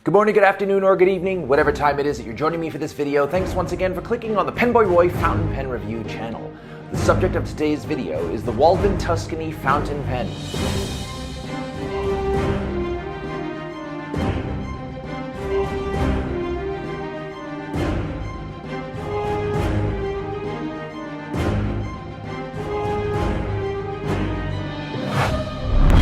Good morning, good afternoon, or good evening, whatever time it is that you're joining me for this video. Thanks once again for clicking on the PenBoyRoy Fountain Pen Review channel. The subject of today's video is the Waldmann Tuscany Fountain Pen.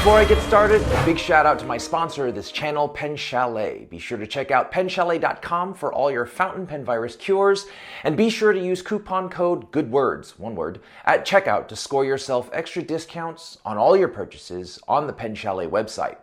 Before I get started, a big shout out to my sponsor of this channel, Pen Chalet. Be sure to check out penchalet.com for all your fountain pen virus cures, and be sure to use coupon code GOODWORDS, one word, at checkout to score yourself extra discounts on all your purchases on the Pen Chalet website.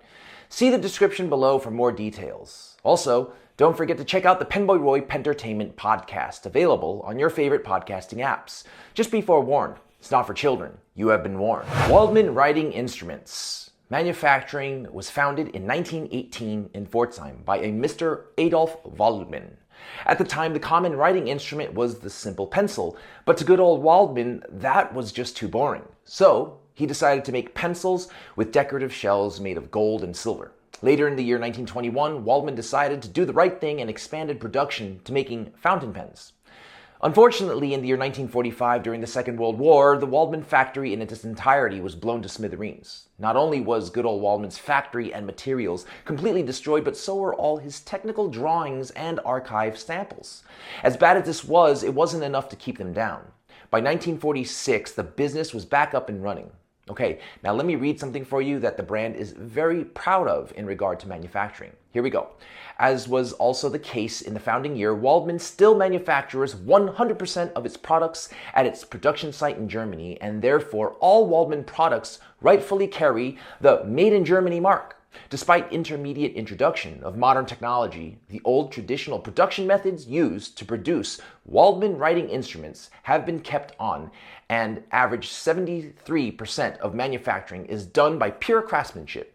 See the description below for more details. Also, don't forget to check out the PenBoyRoy Pentertainment Podcast, available on your favorite podcasting apps. Just be forewarned, it's not for children. You have been warned. Waldmann Writing Instruments. Manufacturing was founded in 1918 in Pforzheim by a Mr. Adolf Waldmann. At the time, the common writing instrument was the simple pencil, but to good old Waldmann, that was just too boring. So, he decided to make pencils with decorative shells made of gold and silver. Later in the year 1921, Waldmann decided to do the right thing and expanded production to making fountain pens. Unfortunately, in the year 1945, during the Second World War, the Waldmann factory in its entirety was blown to smithereens. Not only was good old Waldmann's factory and materials completely destroyed, but so were all his technical drawings and archive samples. As bad as this was, it wasn't enough to keep them down. By 1946, the business was back up and running. Okay, now let me read something for you that the brand is very proud of in regard to manufacturing. Here we go. As was also the case in the founding year, Waldmann still manufactures 100% of its products at its production site in Germany, and therefore all Waldmann products rightfully carry the Made in Germany mark. Despite intermediate introduction of modern technology, the old traditional production methods used to produce Waldmann writing instruments have been kept on, and average 73% of manufacturing is done by pure craftsmanship.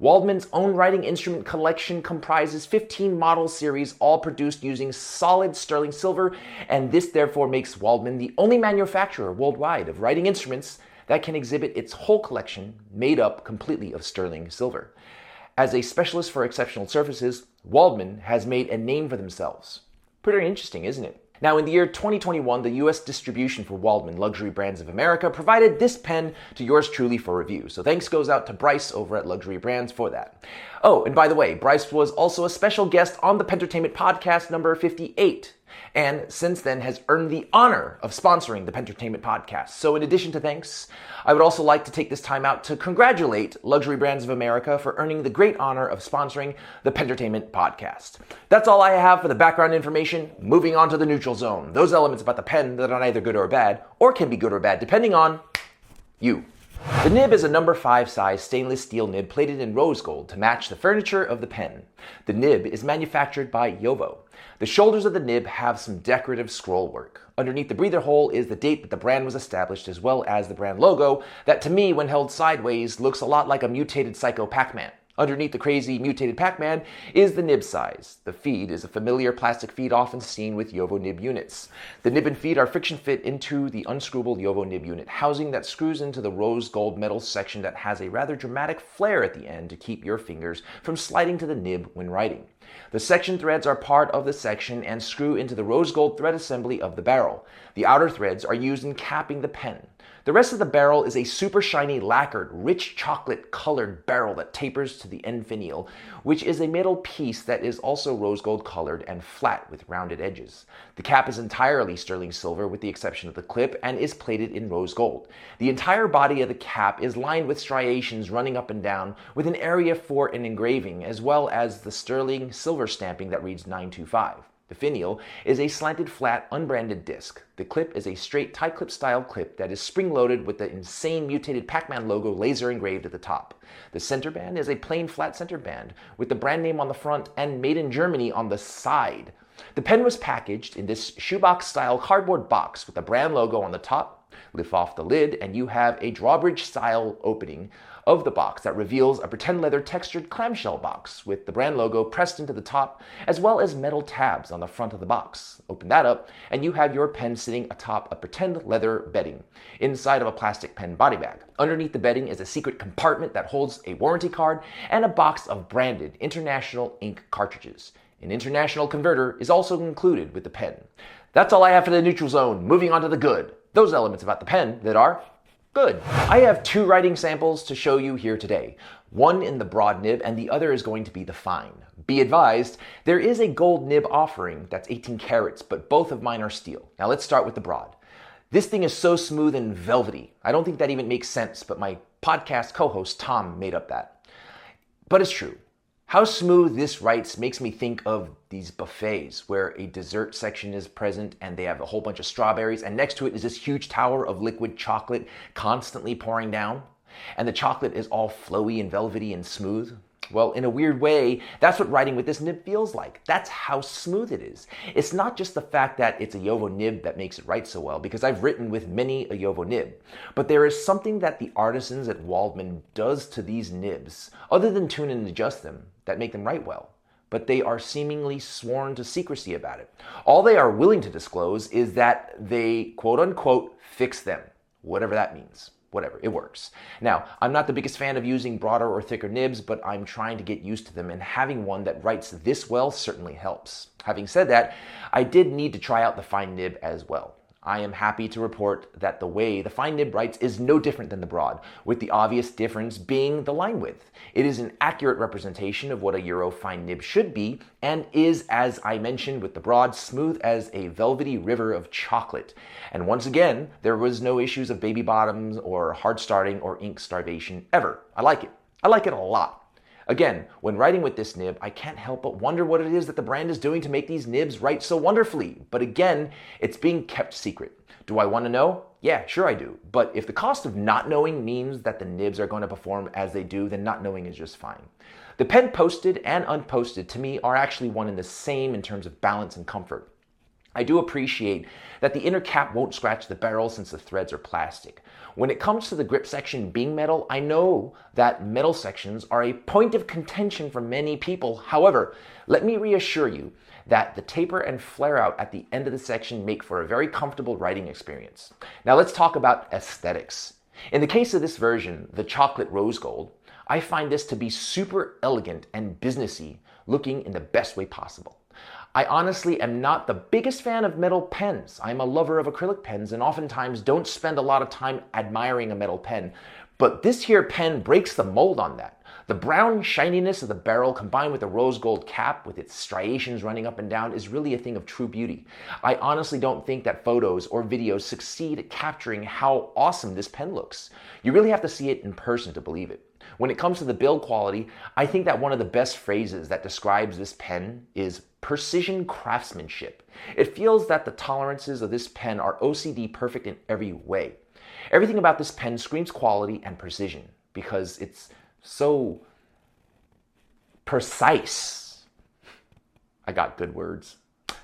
Waldmann's own writing instrument collection comprises 15 model series, all produced using solid sterling silver, and this therefore makes Waldmann the only manufacturer worldwide of writing instruments that can exhibit its whole collection made up completely of sterling silver. As a specialist for exceptional surfaces, Waldmann has made a name for themselves. Pretty interesting, isn't it? Now, in the year 2021, the US distribution for Waldmann Luxury Brands of America provided this pen to yours truly for review. So thanks goes out to Bryce over at Luxury Brands for that. Oh, and by the way, Bryce was also a special guest on the Pentertainment Podcast number 58. And since then has earned the honor of sponsoring the Pentertainment Podcast. So in addition to thanks, I would also like to take this time out to congratulate Luxury Brands of America for earning the great honor of sponsoring the Pentertainment Podcast. That's all I have for the background information. Moving on to the neutral zone. Those elements about the pen that are neither good or bad, or can be good or bad, depending on you. The nib is a number 5 size stainless steel nib plated in rose gold to match the furniture of the pen. The nib is manufactured by Jovo. The shoulders of the nib have some decorative scroll work. Underneath the breather hole is the date that the brand was established, as well as the brand logo that to me, when held sideways, looks a lot like a mutated Psycho Pac-Man. Underneath the crazy mutated Pac-Man is the nib size. The feed is a familiar plastic feed often seen with Jovo nib units. The nib and feed are friction fit into the unscrewable Jovo nib unit housing that screws into the rose gold metal section that has a rather dramatic flare at the end to keep your fingers from sliding to the nib when writing. The section threads are part of the section and screw into the rose gold thread assembly of the barrel. The outer threads are used in capping the pen. The rest of the barrel is a super shiny, lacquered, rich chocolate-colored barrel that tapers to the end finial, which is a metal piece that is also rose gold colored and flat with rounded edges. The cap is entirely sterling silver with the exception of the clip and is plated in rose gold. The entire body of the cap is lined with striations running up and down with an area for an engraving, as well as the sterling silver stamping that reads 925. The finial is a slanted flat unbranded disc. The clip is a straight tie clip style clip that is spring loaded with the insane mutated Pac-Man logo laser engraved at the top. The center band is a plain flat center band with the brand name on the front and Made in Germany on the side. The pen was packaged in this shoebox style cardboard box with the brand logo on the top. Lift off the lid and you have a drawbridge style opening of the box that reveals a pretend leather textured clamshell box with the brand logo pressed into the top, as well as metal tabs on the front of the box. Open that up, and you have your pen sitting atop a pretend leather bedding inside of a plastic pen body bag. Underneath the bedding is a secret compartment that holds a warranty card and a box of branded international ink cartridges. An international converter is also included with the pen. That's all I have for the neutral zone. Moving on to the good. Those elements about the pen that are good. I have two writing samples to show you here today. One in the broad nib and the other is going to be the fine. Be advised, there is a gold nib offering that's 18 carats, but both of mine are steel. Now let's start with the broad. This thing is so smooth and velvety. I don't think that even makes sense, but my podcast co-host Tom made up that. But it's true. How smooth this writes makes me think of these buffets where a dessert section is present and they have a whole bunch of strawberries, and next to it is this huge tower of liquid chocolate constantly pouring down, and the chocolate is all flowy and velvety and smooth. Well, in a weird way, that's what writing with this nib feels like. That's how smooth it is. It's not just the fact that it's a Jowo nib that makes it write so well, because I've written with many a Jowo nib. But there is something that the artisans at Waldmann does to these nibs, other than tune and adjust them, that make them write well. But they are seemingly sworn to secrecy about it. All they are willing to disclose is that they, quote unquote, fix them, whatever that means. Whatever, it works. Now, I'm not the biggest fan of using broader or thicker nibs, but I'm trying to get used to them, and having one that writes this well certainly helps. Having said that, I did need to try out the fine nib as well. I am happy to report that the way the fine nib writes is no different than the broad, with the obvious difference being the line width. It is an accurate representation of what a Euro fine nib should be, and is, as I mentioned with the broad, smooth as a velvety river of chocolate. And once again, there was no issues of baby bottoms or hard starting or ink starvation ever. I like it. I like it a lot. Again, when writing with this nib, I can't help but wonder what it is that the brand is doing to make these nibs write so wonderfully. But again, it's being kept secret. Do I want to know? Yeah, sure I do. But if the cost of not knowing means that the nibs are going to perform as they do, then not knowing is just fine. The pen posted and unposted to me are actually one and the same in terms of balance and comfort. I do appreciate that the inner cap won't scratch the barrel since the threads are plastic. When it comes to the grip section being metal, I know that metal sections are a point of contention for many people. However, let me reassure you that the taper and flare out at the end of the section make for a very comfortable writing experience. Now let's talk about aesthetics. In the case of this version, the chocolate rose gold, I find this to be super elegant and businessy, looking in the best way possible. I honestly am not the biggest fan of metal pens. I'm a lover of acrylic pens and oftentimes don't spend a lot of time admiring a metal pen. But this here pen breaks the mold on that. The brown shininess of the barrel combined with the rose gold cap with its striations running up and down is really a thing of true beauty. I honestly don't think that photos or videos succeed at capturing how awesome this pen looks. You really have to see it in person to believe it. When it comes to the build quality, I think that one of the best phrases that describes this pen is precision craftsmanship. It feels that the tolerances of this pen are OCD perfect in every way. Everything about this pen screams quality and precision because it's so precise. I got good words.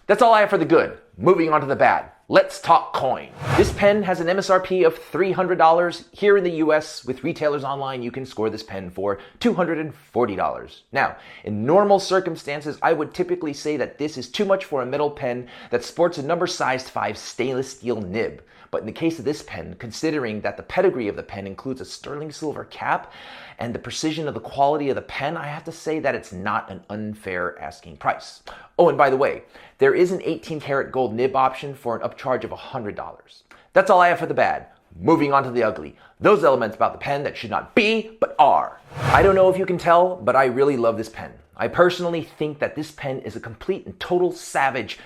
That's all I have for the good. Moving on to the bad. Let's talk coin. This pen has an MSRP of $300. Here in the US, with retailers online, you can score this pen for $240. Now, in normal circumstances, I would typically say that this is too much for a metal pen that sports a number-sized 5 stainless steel nib. But in the case of this pen, considering that the pedigree of the pen includes a sterling silver cap and the precision of the quality of the pen, I have to say that it's not an unfair asking price. Oh, and by the way, there is an 18 karat gold nib option for an upcharge of $100. That's all I have for the bad. Moving on to the ugly. Those elements about the pen that should not be, but are. I don't know if you can tell, but I really love this pen. I personally think that this pen is a complete and total savage.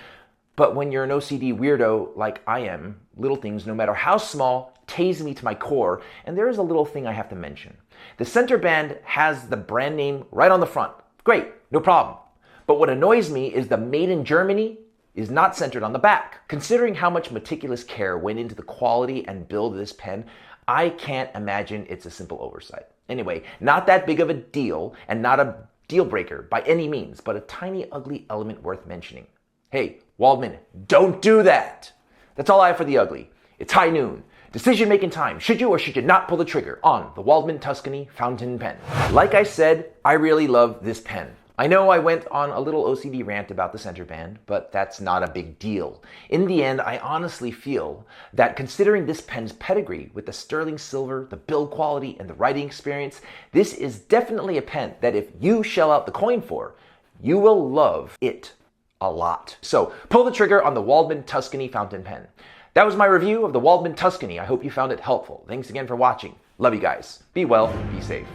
But when you're an OCD weirdo like I am, little things, no matter how small, tase me to my core, and there is a little thing I have to mention. The center band has the brand name right on the front. Great, no problem. But what annoys me is the Made in Germany is not centered on the back. Considering how much meticulous care went into the quality and build of this pen, I can't imagine it's a simple oversight. Anyway, not that big of a deal and not a deal breaker by any means, but a tiny ugly element worth mentioning. Hey, Waldmann, don't do that. That's all I have for the ugly. It's high noon. Decision-making time. Should you or should you not pull the trigger on the Waldmann Tuscany fountain pen? Like I said, I really love this pen. I know I went on a little OCD rant about the center band, but that's not a big deal. In the end, I honestly feel that considering this pen's pedigree with the sterling silver, the build quality, and the writing experience, this is definitely a pen that if you shell out the coin for, you will love it a lot. So pull the trigger on the Waldmann Tuscany fountain pen. That was my review of the Waldmann Tuscany. I hope you found it helpful. Thanks again for watching. Love you guys. Be well, be safe.